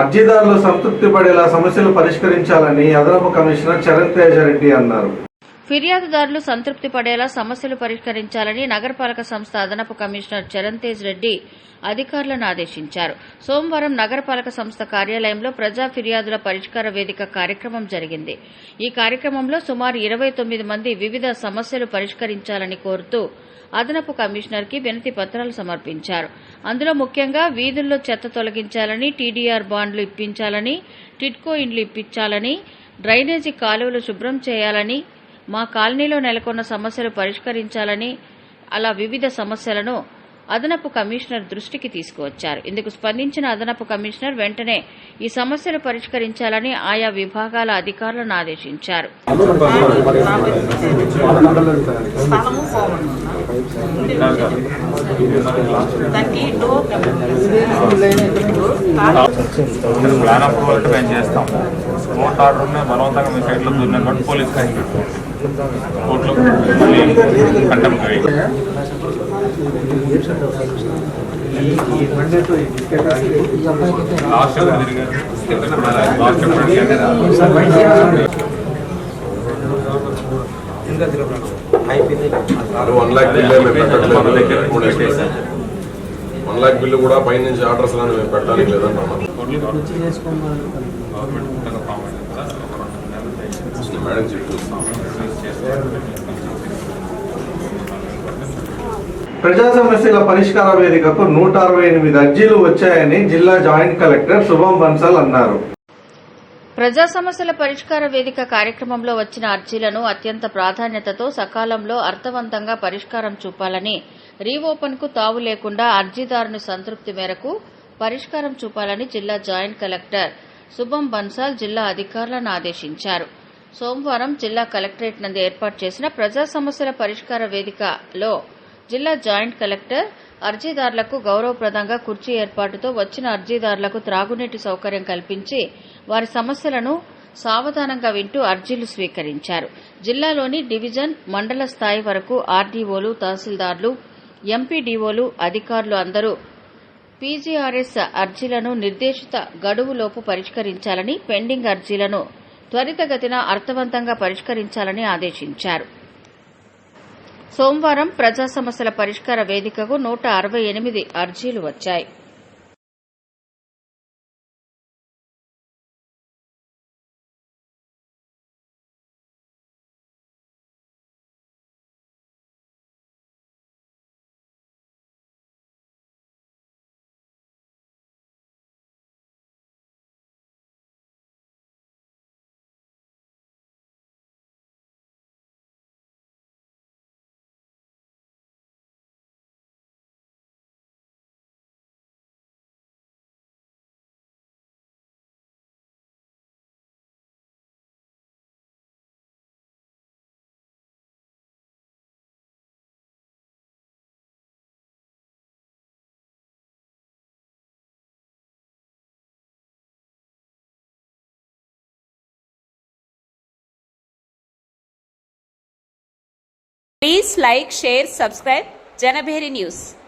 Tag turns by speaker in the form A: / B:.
A: అర్జీదారులు సంతృప్తి పడేలా సమస్యలు పరిష్కరించాలని అదనపు కమిషనర్ చరణ్ తేజ్ రెడ్డి అన్నారు.
B: ఫిర్యాదుదారులు సంతృప్తి పడేలా సమస్యలు పరిష్కరించాలని నగరపాలక సంస్థ అదనపు కమిషనర్ చరణ్ తేజ్ రెడ్డి అధికారులను ఆదేశించారు. సోమవారం నగరపాలక సంస్థ కార్యాలయంలో ప్రజా ఫిర్యాదుల పరిష్కార వేదిక కార్యక్రమం జరిగింది. ఈ కార్యక్రమంలో సుమారు 29 మంది వివిధ సమస్యలు పరిష్కరించాలని కోరుతూ అదనపు కమిషనర్ కి వినతి పత్రాలు సమర్పించారు. అందులో ముఖ్యంగా వీధుల్లో చెత్త తొలగించాలని, టీడీఆర్ బాండ్లు ఇప్పించాలని, టిడ్కో ఇండ్లు ఇప్పించాలని, డ్రైనేజీ కాలువలు శుభ్రం చేయాలని, మా కాలనీలో నెలకొన్న సమస్యలు పరిష్కరించాలని అలా వివిధ సమస్యలను అదనపు కమిషనర్ దృష్టికి తీసుకువచ్చారు. ఇందుకు స్పందించిన అదనపు కమిషనర్ వెంటనే ఈ సమస్యలు పరిష్కరించాలని ఆయా విభాగాల అధికారులను ఆదేశించారు.
C: బిల్లు కూడా పైనుంచి ఆర్డర్స్ మేము పెట్టడానికి లేదంటున్నాం. మేడం
A: ప్రజా సమస్యల పరిష్కార వేదికకు 168 అర్జీలు వచ్చాయని జిల్లా జాయింట్ కలెక్టర్ శుభం బన్సాల్ అన్నారు.
B: ప్రజా సమస్యల పరిష్కార వేదిక కార్యక్రమంలో వచ్చిన అర్జీలను అత్యంత ప్రాధాన్యతతో సకాలంలో అర్థవంతంగా పరిష్కారం చూపాలని, రీఓపెన్ కు తావు లేకుండా అర్జీదారుని సంతృప్తి మేరకు పరిష్కారం చూపాలని జిల్లా జాయింట్ కలెక్టర్ శుభం బన్సాల్ జిల్లా అధికారులను ఆదేశించారు. సోమవారం జిల్లా కలెక్టరేట్ నందు ఏర్పాటు చేసిన ప్రజా సమస్యల పరిష్కార వేదికలో జిల్లా జాయింట్ కలెక్టర్ అర్జీదారులకు గౌరవప్రదంగా కుర్చీ ఏర్పాటుతో వచ్చిన అర్జీదారులకు త్రాగునీటి సౌకర్యం కల్పించి వారి సమస్యలను సావధానంగా వింటూ అర్జీలు స్వీకరించారు. జిల్లాలోని డివిజన్, మండల స్థాయి వరకు ఆర్డీఓలు, తహసీల్దార్లు, ఎంపీడీఓలు, అధికారులు అందరూ పీజీఆర్ఎస్ అర్జీలను నిర్దేశిత గడువులోపు పరిష్కరించాలని, పెండింగ్ అర్జీలను త్వరితగతిన అర్థవంతంగా పరిష్కరించాలని ఆదేశించారు. సోమవారం ప్రజా సమస్యల పరిష్కార వేదికకు 168 అర్జీలు వచ్చాయి.
D: Please like, share, subscribe Janabheri News.